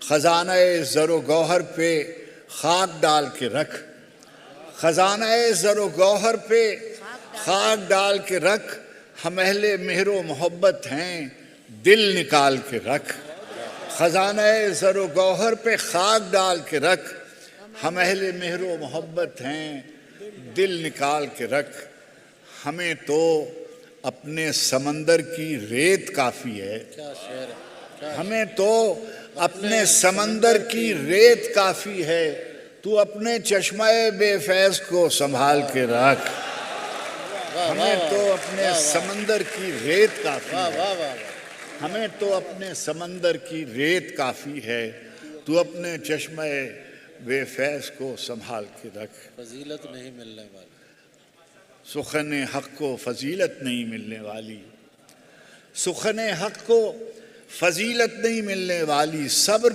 खजाना-ए ज़र-ओ गौहर पे खाक डाल के रख, खजाना-ए ज़र-ओ गौहर पे खाक डाल के रख, हम अहले मेहरो मोहब्बत हैं दिल निकाल के रख। खजाना-ए ज़र-ओ गौहर पे खाक डाल के रख, हम अहले मेहरो मोहब्बत हैं दिल निकाल के रख। हमें तो अपने समंदर की रेत काफ़ी है, हमें तो अपने समंदर की रेत काफ़ी है, तू अपने चश्मे बेफैज़ को संभाल के रख। हमें तो अपने समंदर की रेत काफ़ी है, हमें तो अपने समंदर की रेत काफ़ी है, तू अपने चश्मे बेफैज़ को संभाल के रख। फजीलत नहीं मिलने वाली, सुखने हक़ को फजीलत नहीं मिलने वाली, सुखने हक़ को फजीलत नहीं मिलने वाली। सब्र